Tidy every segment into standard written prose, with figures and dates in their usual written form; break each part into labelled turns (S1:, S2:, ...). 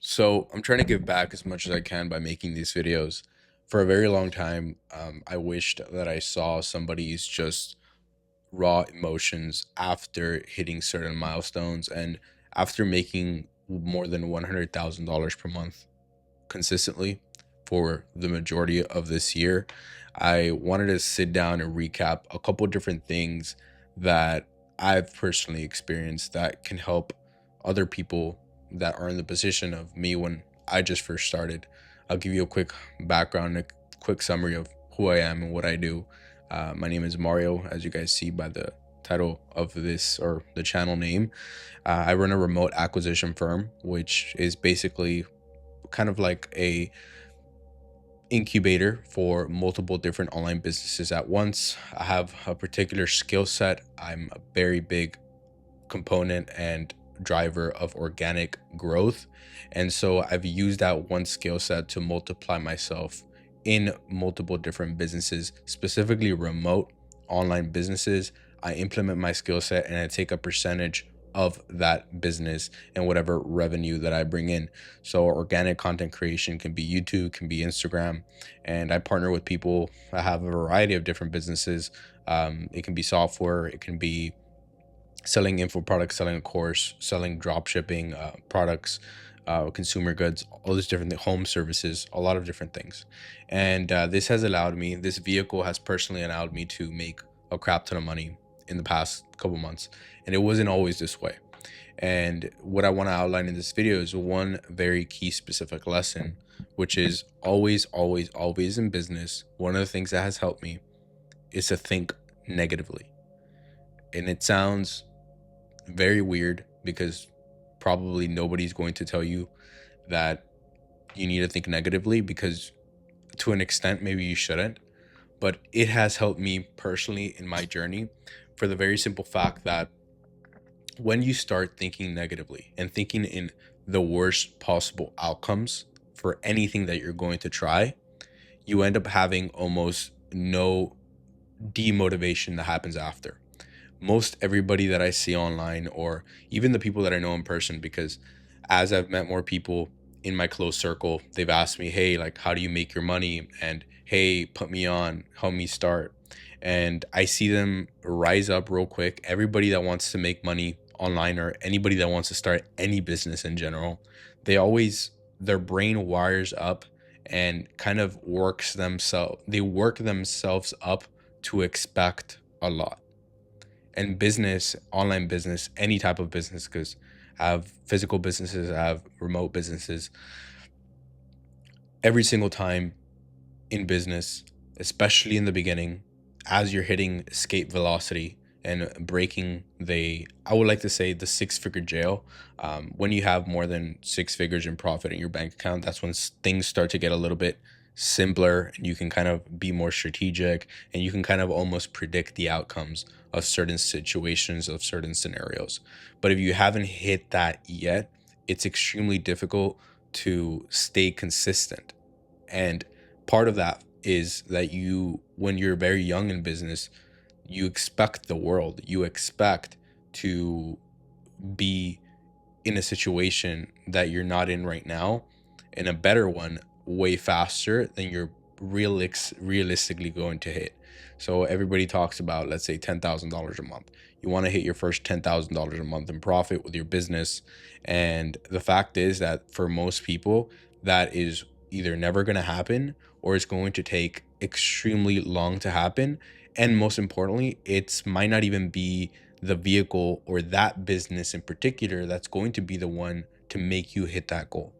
S1: So I'm trying to give back as much as I can by making these videos. For a very long time, I wished that I saw somebody's just raw emotions after hitting certain milestones and after making more than $100,000 per month consistently for the majority of this year. I wanted to sit down and recap a couple different things that I've personally experienced that can help other people that are in the position of me when I just first started. I'll give you a quick background, a quick summary of who I am and what I do. My name is Mario, as you guys see by the title of this or the channel name. I run a remote acquisition firm, which is basically kind of like a incubator for multiple different online businesses at once. I have a particular skill set. I'm a very big component and driver of organic growth. And so I've used that one skill set to multiply myself in multiple different businesses, specifically remote online businesses. I implement my skill set and I take a percentage of that business and whatever revenue that I bring in. So organic content creation can be YouTube, can be Instagram, and I partner with people. I have a variety of different businesses. It can be software, it can be selling info products, selling a course, selling drop shipping products, consumer goods, all these different home services, a lot of different things. And this vehicle has personally allowed me to make a crap ton of money in the past couple months. And it wasn't always this way. And what I want to outline in this video is one very key specific lesson, which is always, always, always in business. One of the things that has helped me is to think negatively. And it sounds very weird because probably nobody's going to tell you that you need to think negatively, because to an extent maybe you shouldn't, but it has helped me personally in my journey for the very simple fact that when you start thinking negatively and thinking in the worst possible outcomes for anything that you're going to try, you end up having almost no demotivation that happens after. Most everybody that I see online, or even the people that I know in person, because as I've met more people in my close circle, they've asked me, hey, like, how do you make your money? And hey, put me on, help me start. And I see them rise up real quick. Everybody that wants to make money online, or anybody that wants to start any business in general, their brain wires up and kind of they work themselves up to expect a lot. And business, online business, any type of business, because I have physical businesses, I have remote businesses. Every single time in business, especially in the beginning, as you're hitting escape velocity and breaking I would like to say the six-figure jail, when you have more than six figures in profit in your bank account, that's when things start to get a little bit simpler, and you can kind of be more strategic, and you can kind of almost predict the outcomes of certain situations, of certain scenarios. But if you haven't hit that yet, it's extremely difficult to stay consistent. And part of that is that when you're very young in business, you expect the world. You expect to be in a situation that you're not in right now, in a better one, way faster than you're realistically going to hit. So everybody talks about, let's say, $10,000 a month. You want to hit your first $10,000 a month in profit with your business. And the fact is that for most people, that is either never going to happen, or it's going to take extremely long to happen. And most importantly, it might not even be the vehicle or that business in particular that's going to be the one to make you hit that goal.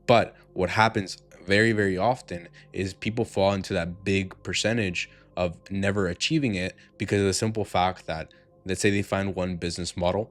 S1: But what happens very, very often is people fall into that big percentage of never achieving it because of the simple fact that, let's say they find one business model,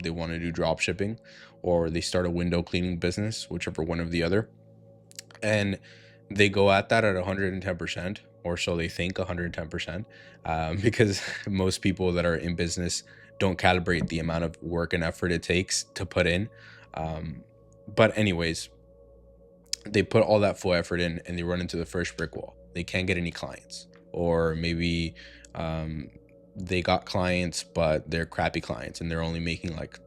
S1: they want to do drop shipping, or they start a window cleaning business, whichever one or the other, and they go at that at 110%, or so they think, 110%, because most people that are in business don't calibrate the amount of work and effort it takes to put in. But anyways, they put all that full effort in and they run into the first brick wall. They can't get any clients, or maybe they got clients, but they're crappy clients and they're only making like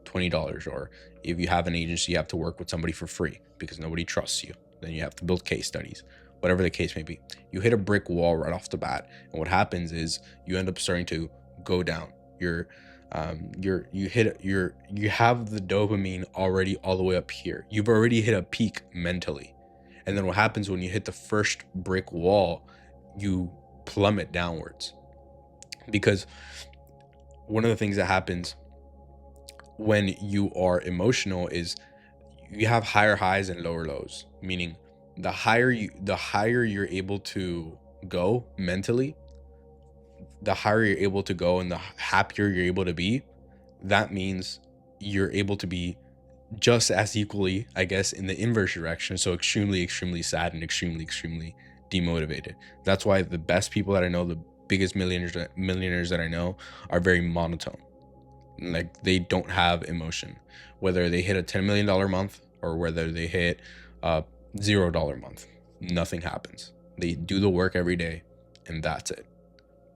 S1: $20. Or if you have an agency, you have to work with somebody for free because nobody trusts you. Then you have to build case studies, whatever the case may be. You hit a brick wall right off the bat, and what happens is you end up starting to go down. You have the dopamine already all the way up here. You've already hit a peak mentally. And then what happens when you hit the first brick wall, you plummet downwards. Because one of the things that happens when you are emotional is you have higher highs and lower lows, meaning the higher you're able to go mentally, the higher you're able to go and the happier you're able to be. That means you're able to be just as equally, I guess, in the inverse direction. So extremely, extremely sad and extremely, extremely demotivated. That's why the best people that I know, the biggest millionaires that I know, are very monotone. Like, they don't have emotion, whether they hit a $10 million month or whether they hit a $0 month. Nothing happens. They do the work every day, and that's it.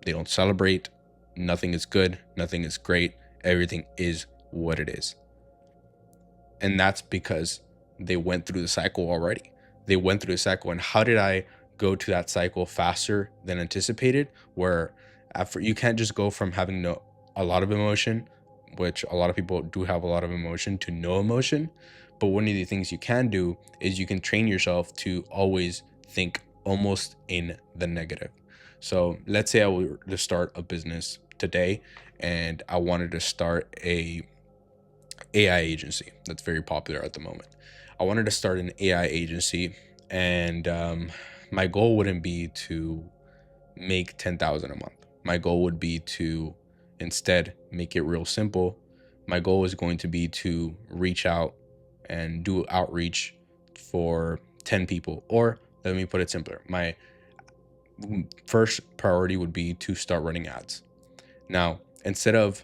S1: They don't celebrate. Nothing is good. Nothing is great. Everything is what it is. And that's because they went through the cycle already. They went through the cycle. And how did I go to that cycle faster than anticipated? Where after, you can't just go from having a lot of emotion, which a lot of people do have a lot of emotion, to no emotion. But one of the things you can do is you can train yourself to always think almost in the negative. So let's say I were to start a business today and I wanted to start a AI agency that's very popular at the moment. I wanted to start an AI agency, and my goal wouldn't be to make 10,000 a month. My goal would be to instead make it real simple. My goal is going to be to reach out and do outreach for 10 people. Or let me put it simpler. My first priority would be to start running ads. Now, instead of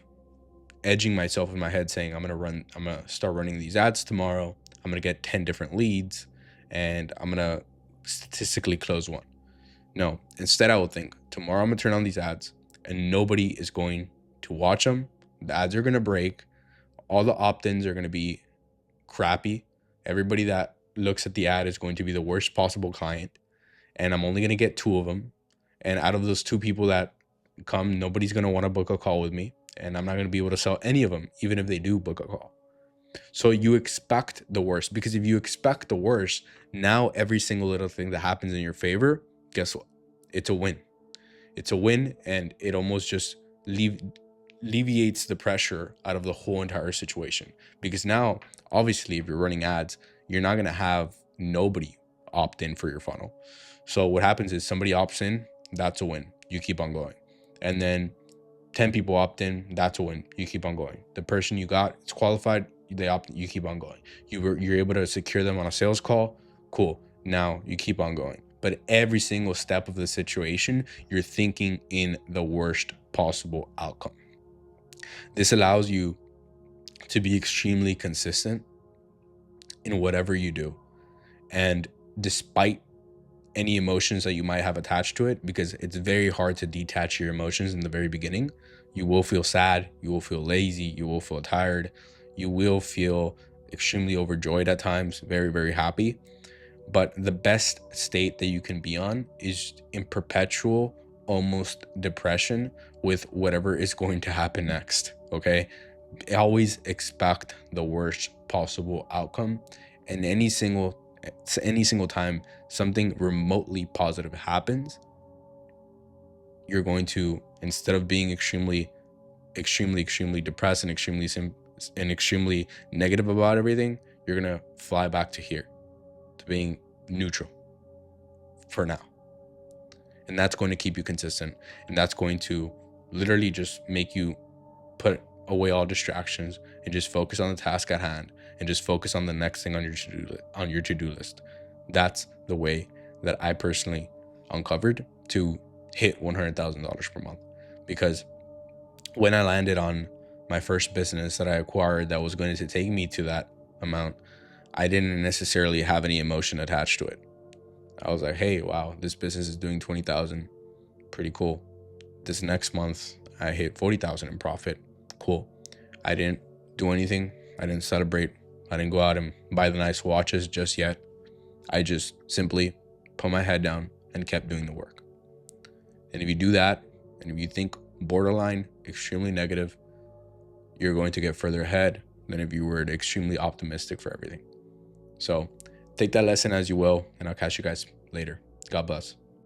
S1: edging myself in my head saying I'm gonna start running these ads tomorrow, I'm gonna get 10 different leads and I'm gonna statistically close one. No, instead I would think, tomorrow I'm gonna turn on these ads and nobody is going to watch them. The ads are gonna break. All the opt-ins are gonna be crappy. Everybody that looks at the ad is going to be the worst possible client, and I'm only gonna get 2 of them. And out of those 2 people that come, nobody's gonna want to book a call with me, and I'm not gonna be able to sell any of them, even if they do book a call. So you expect the worst, because if you expect the worst, now every single little thing that happens in your favor, guess what? It's a win. It's a win, and it almost just alleviates the pressure out of the whole entire situation. Because now, obviously, if you're running ads, you're not gonna have nobody opt in for your funnel. So what happens is somebody opts in, that's a win. You keep on going. And then 10 people opt in, that's a win. You keep on going. The person you got, it's qualified, they opt, you keep on going. You're able to secure them on a sales call, cool. Now you keep on going. But every single step of the situation, you're thinking in the worst possible outcome. This allows you to be extremely consistent in whatever you do. And despite any emotions that you might have attached to it, because it's very hard to detach your emotions in the very beginning. You will feel sad, you will feel lazy, you will feel tired, you will feel extremely overjoyed at times, very, very happy. But the best state that you can be on is in perpetual, almost depression with whatever is going to happen next, okay? Always expect the worst possible outcome, and any single time something remotely positive happens, you're going to, instead of being extremely depressed and extremely negative about everything, you're gonna fly back to here, to being neutral for now. And that's going to keep you consistent, and that's going to literally just make you put away all distractions and just focus on the task at hand and just focus on the next thing on your to-do list. That's the way that I personally uncovered to hit $100,000 per month. Because when I landed on my first business that I acquired that was going to take me to that amount, I didn't necessarily have any emotion attached to it. I was like, hey, wow, this business is doing 20,000. Pretty cool. This next month, I hit 40,000 in profit. Cool. I didn't do anything I didn't celebrate. I didn't go out and buy the nice watches just yet. I just simply put my head down and kept doing the work. And if you do that, and if you think borderline extremely negative, you're going to get further ahead than if you were extremely optimistic for everything. So take that lesson as you will, and I'll catch you guys later. God bless.